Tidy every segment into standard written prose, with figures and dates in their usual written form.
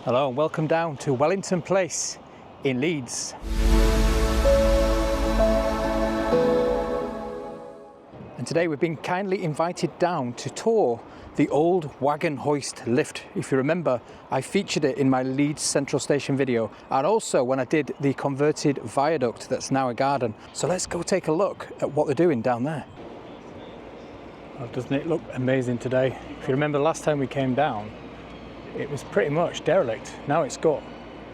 Hello and welcome down to Wellington Place in Leeds. And today we've been kindly invited down to tour the old Wagon Hoist lift. If you remember, I featured it in my Leeds Central Station video, and also when I did the converted viaduct that's now a garden. So let's go take a look at what they're doing down there. Well, doesn't it look amazing today? If you remember last time we came down, it was pretty much derelict. Now it's got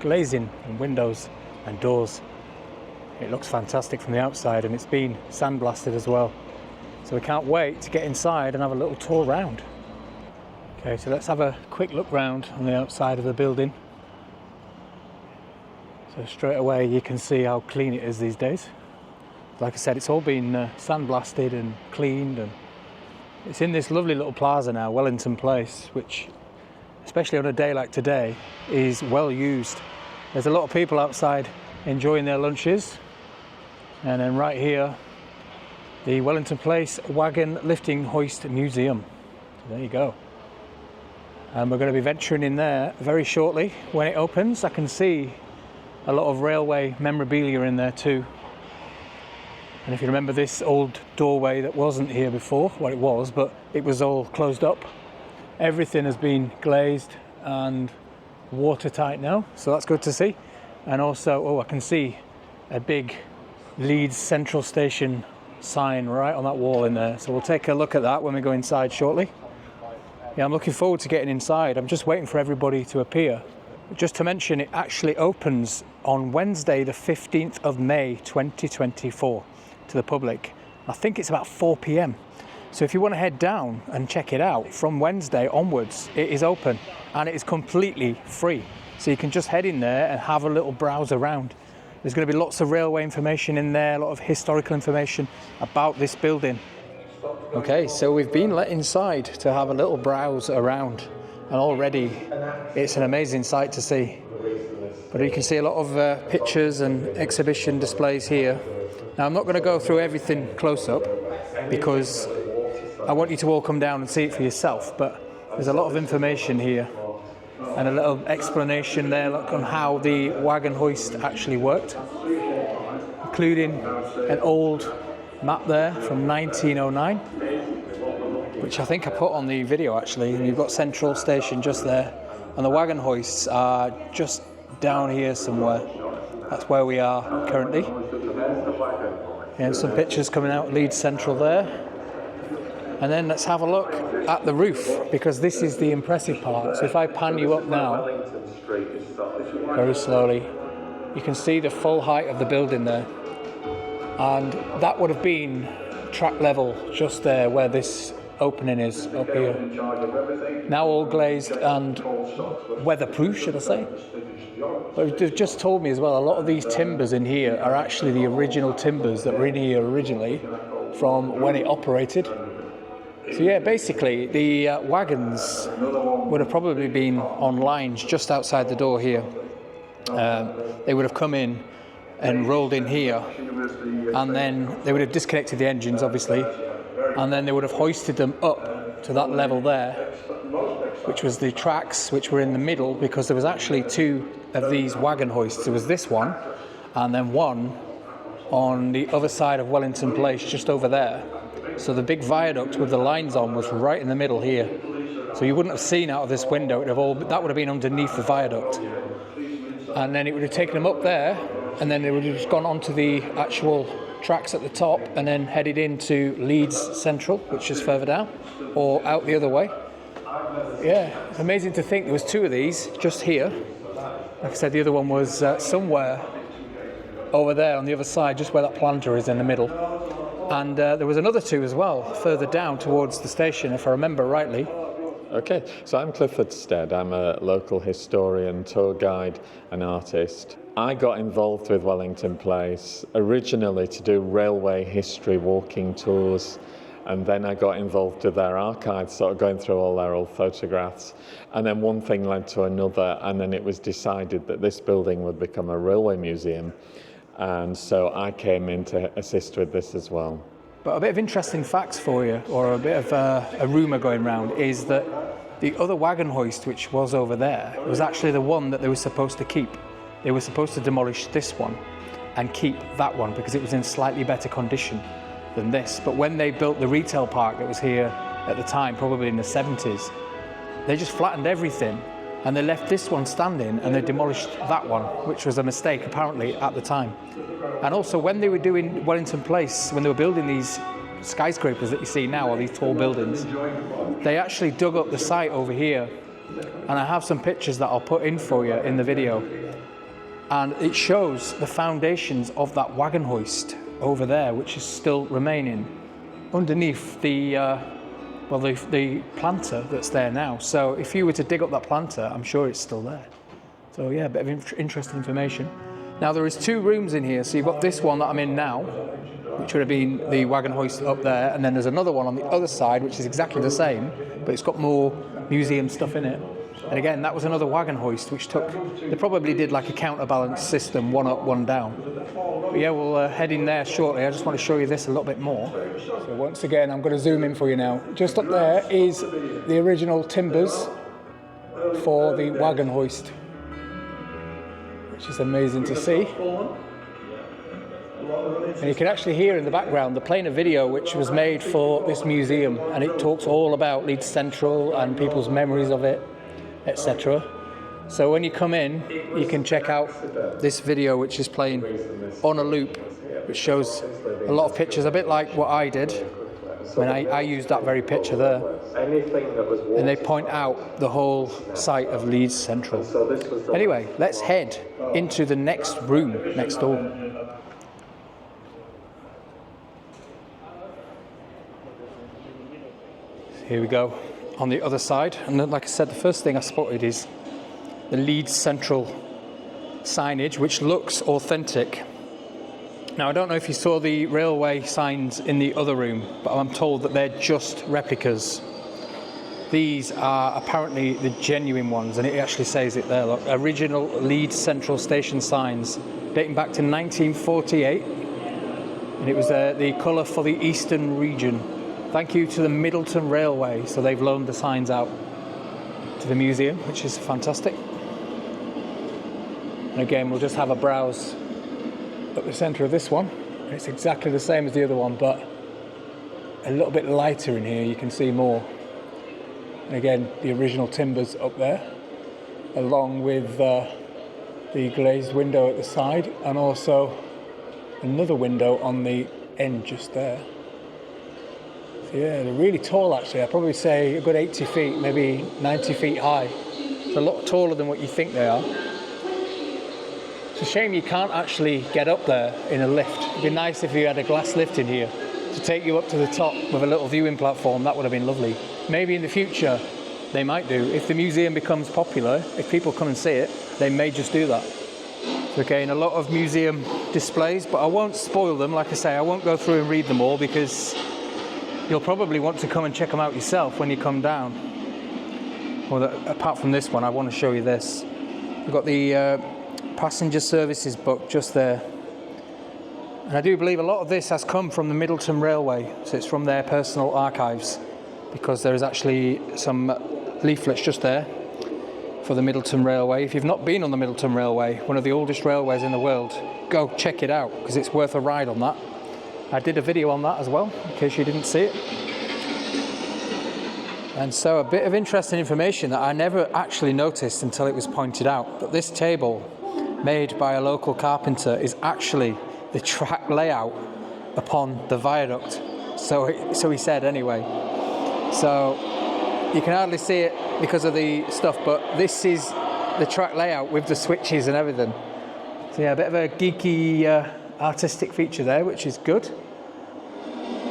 glazing and windows and doors. It looks fantastic from the outside, and it's been sandblasted as well. So we can't wait to get inside and have a little tour round. Okay, so let's have a quick look round on the outside of the building. So straight away you can see how clean it is these days. Like I said, it's all been sandblasted and cleaned, and it's in this lovely little plaza now, Wellington Place, which, especially on a day like today, is well used. There's a lot of people outside enjoying their lunches. And then right here, the Wellington Place Wagon Lifting Hoist Museum. So there you go. And we're going to be venturing in there very shortly. When it opens, I can see a lot of railway memorabilia in there too. And if you remember this old doorway that wasn't here before, well, it was, but it was all closed up. Everything has been glazed and watertight now, so that's good to see. And also, I can see a big Leeds Central Station sign right on that wall in there. So we'll take a look at that when we go inside shortly. Yeah, I'm looking forward to getting inside. I'm just waiting for everybody to appear. Just to mention, it actually opens on Wednesday, the 15th of May, 2024 to the public. I think it's about 4 p.m. So if you want to head down and check it out, from Wednesday onwards, it is open and it is completely free. So you can just head in there and have a little browse around. There's going to be lots of railway information in there, a lot of historical information about this building. Okay, so we've been let inside to have a little browse around, and already it's an amazing sight to see. But you can see a lot of pictures and exhibition displays here. Now I'm not going to go through everything close up because I want you to all come down and see it for yourself, but there's a lot of information here and a little explanation there on how the wagon hoist actually worked, including an old map there from 1909, which I think I put on the video actually. And you've got Central Station just there, and the wagon hoists are just down here somewhere. That's where we are currently. And some pictures coming out Leeds Central there. And then let's have a look at the roof, because this is the impressive part. So if I pan you up now, very slowly, you can see the full height of the building there. And that would have been track level just there where this opening is, up here. Now all glazed and weatherproof, should I say. But they've just told me as well, a lot of these timbers in here are actually the original timbers that were in here originally from when it operated. So yeah, basically the wagons would have probably been on lines just outside the door here. They would have come in and rolled in here, and then they would have disconnected the engines obviously, and then they would have hoisted them up to that level there, which was the tracks which were in the middle, because there was actually two of these wagon hoists. There was this one and then one on the other side of Wellington Place just over there. So the big viaduct with the lines on was right in the middle here. So you wouldn't have seen out of this window. That would have been underneath the viaduct. And then it would have taken them up there, and then they would have just gone onto the actual tracks at the top and then headed into Leeds Central, which is further down, or out the other way. Yeah, it's amazing to think there was two of these just here. Like I said, the other one was somewhere over there on the other side, just where that planter is in the middle. And there was another two as well, further down towards the station, if I remember rightly. Okay, so I'm Clifford Stead. I'm a local historian, tour guide and artist. I got involved with Wellington Place originally to do railway history walking tours, and then I got involved with their archives, sort of going through all their old photographs. And then one thing led to another, and then it was decided that this building would become a railway museum. And so I came in to assist with this as well. But a bit of interesting facts for you, or a bit of a rumour going around, is that the other wagon hoist, which was over there, was actually the one that they were supposed to keep. They were supposed to demolish this one and keep that one because it was in slightly better condition than this. But when they built the retail park that was here at the time, probably in the 70s, they just flattened everything and they left this one standing and they demolished that one, which was a mistake apparently at the time. And also when they were doing Wellington Place, when they were building these skyscrapers that you see now, or these tall buildings, they actually dug up the site over here, and I have some pictures that I'll put in for you in the video, and it shows the foundations of that wagon hoist over there, which is still remaining underneath the the planter that's there now. So if you were to dig up that planter, I'm sure it's still there. So yeah, a bit of interesting information. Now there is 2 rooms in here, so you've got this one that I'm in now, which would have been the wagon hoist up there, and then there's another one on the other side which is exactly the same, but it's got more museum stuff in it. And again, that was another wagon hoist which they probably did like a counterbalance system, one up, one down. But yeah, we'll head in there shortly. I just want to show you this a little bit more. So once again, I'm going to zoom in for you now. Just up there is the original timbers for the wagon hoist, which is amazing to see. And you can actually hear in the background, they're playing a video which was made for this museum, and it talks all about Leeds Central and people's memories of it, etc. So when you come in, you can check out this video which is playing on a loop, which shows a lot of pictures, a bit like what I did when I used that very picture there. And they point out the whole site of Leeds Central. Anyway, let's head into the next room next door. Here we go on the other side, and then, like I said, the first thing I spotted is the Leeds Central signage, which looks authentic. Now, I don't know if you saw the railway signs in the other room, but I'm told that they're just replicas. These are apparently the genuine ones, and it actually says it there, look, original Leeds Central Station signs dating back to 1948, and it was the colour for the eastern region. Thank you to the Middleton Railway, so they've loaned the signs out to the museum, which is fantastic. And again, we'll just have a browse at the centre of this one. It's exactly the same as the other one, but a little bit lighter in here, you can see more. And again, the original timbers up there, along with the glazed window at the side, and also another window on the end just there. Yeah, they're really tall actually. I'd probably say a good 80 feet, maybe 90 feet high. It's a lot taller than what you think they are. It's a shame you can't actually get up there in a lift. It'd be nice if you had a glass lift in here to take you up to the top with a little viewing platform. That would have been lovely. Maybe in the future they might do. If the museum becomes popular, if people come and see it, they may just do that. So again, a lot of museum displays, but I won't spoil them. Like I say, I won't go through and read them all because you'll probably want to come and check them out yourself when you come down. Well, apart from this one, I want to show you this. We've got the passenger services book just there. And I do believe a lot of this has come from the Middleton Railway, so it's from their personal archives, because there is actually some leaflets just there for the Middleton Railway. If you've not been on the Middleton Railway, one of the oldest railways in the world, go check it out, because it's worth a ride on that. I did a video on that as well, in case you didn't see it. And so a bit of interesting information that I never actually noticed until it was pointed out, that this table, made by a local carpenter, is actually the track layout upon the viaduct. So he said anyway. So you can hardly see it because of the stuff, but this is the track layout with the switches and everything. So yeah, a bit of a geeky artistic feature there, which is good.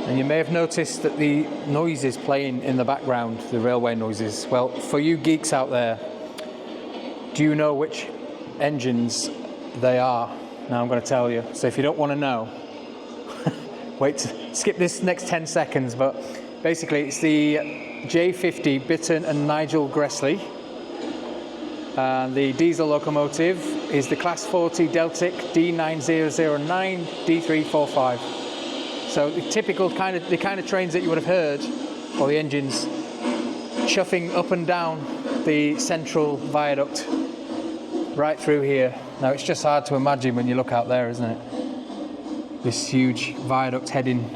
And you may have noticed that the noises playing in the background, the railway noises, well, for you geeks out there, do you know which engines they are? Now I'm going to tell you. So if you don't want to know, skip this next 10 seconds, but basically it's the J50 Bitton and Nigel Gressley. And the diesel locomotive is the Class 40 Deltic D9009 D345. So the typical kind of trains that you would have heard, or the engines, chuffing up and down the central viaduct right through here. Now it's just hard to imagine when you look out there, isn't it? This huge viaduct heading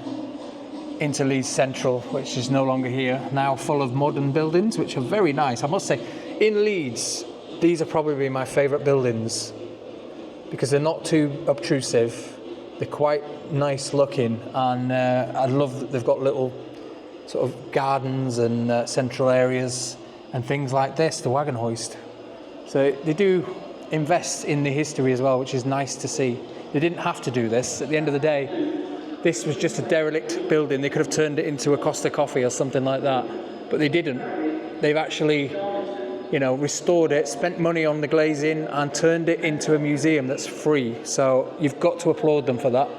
into Leeds Central, which is no longer here, now full of modern buildings, which are very nice. I must say, in Leeds, these are probably my favourite buildings because they're not too obtrusive, they're quite nice looking, and I love that they've got little sort of gardens and central areas and things like this, the Wagon Hoist. So they do invest in the history as well, which is nice to see. They didn't have to do this. At the end of the day, this was just a derelict building. They could have turned it into a Costa Coffee or something like that, but they didn't. They've actually, you know, restored it, spent money on the glazing, and turned it into a museum that's free. So you've got to applaud them for that.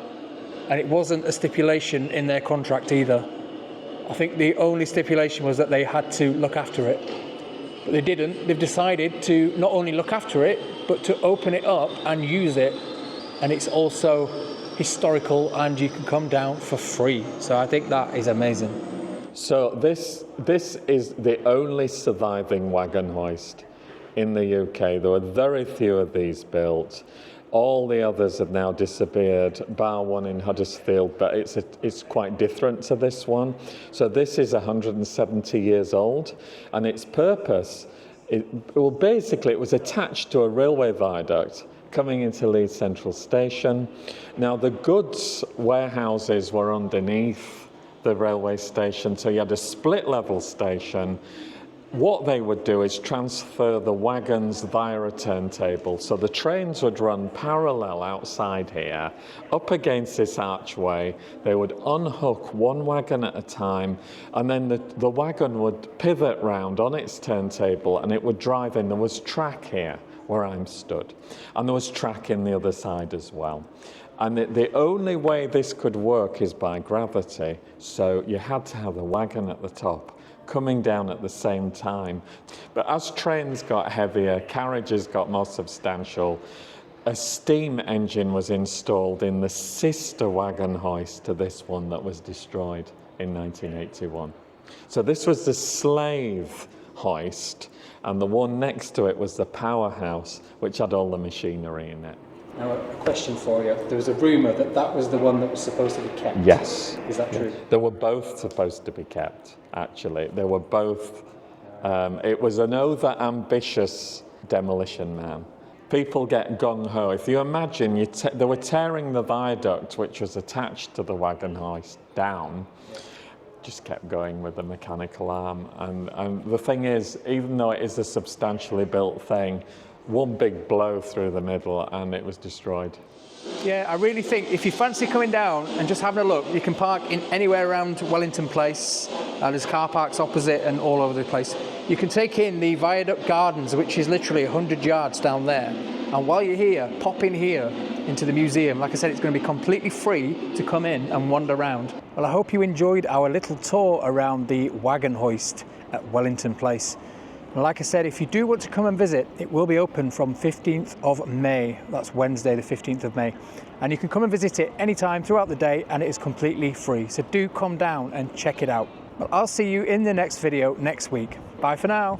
And it wasn't a stipulation in their contract either. I think the only stipulation was that they had to look after it, but they didn't. They've decided to not only look after it, but to open it up and use it. And it's also historical, and you can come down for free. So I think that is amazing. So this is the only surviving wagon hoist in the UK. There were very few of these built. All the others have now disappeared, bar one in Huddersfield, but it's quite different to this one. So this is 170 years old, and its purpose, basically it was attached to a railway viaduct coming into Leeds Central Station. Now the goods warehouses were underneath the railway station, so you had a split level station. What they would do is transfer the wagons via a turntable. So the trains would run parallel outside here, up against this archway. They would unhook one wagon at a time, and then the wagon would pivot round on its turntable and it would drive in. There was track here where I'm stood, and there was track in the other side as well. And the only way this could work is by gravity. So you had to have the wagon at the top coming down at the same time. But as trains got heavier, carriages got more substantial, a steam engine was installed in the sister wagon hoist to this one that was destroyed in 1981. So this was the slave hoist, and the one next to it was the powerhouse, which had all the machinery in it. Now, a question for you. There was a rumour that that was the one that was supposed to be kept. Yes. Is that true? They were both supposed to be kept, actually. They were both. It was an over-ambitious demolition man. People get gung-ho. If you imagine, they were tearing the viaduct, which was attached to the wagon hoist, down. Just kept going with the mechanical arm. And the thing is, even though it is a substantially built thing, one big blow through the middle and it was destroyed. Yeah, I really think if you fancy coming down and just having a look, you can park in anywhere around Wellington Place. There's car parks opposite and all over the place. You can take in the Viaduct Gardens, which is literally 100 yards down there. And while you're here, pop in here into the museum. Like I said, it's going to be completely free to come in and wander around. Well, I hope you enjoyed our little tour around the Wagon Hoist at Wellington Place. Like I said, if you do want to come and visit, it will be open from 15th of May. That's Wednesday, the 15th of May. And you can come and visit it anytime throughout the day, and it is completely free. So do come down and check it out. Well, I'll see you in the next video next week. Bye for now.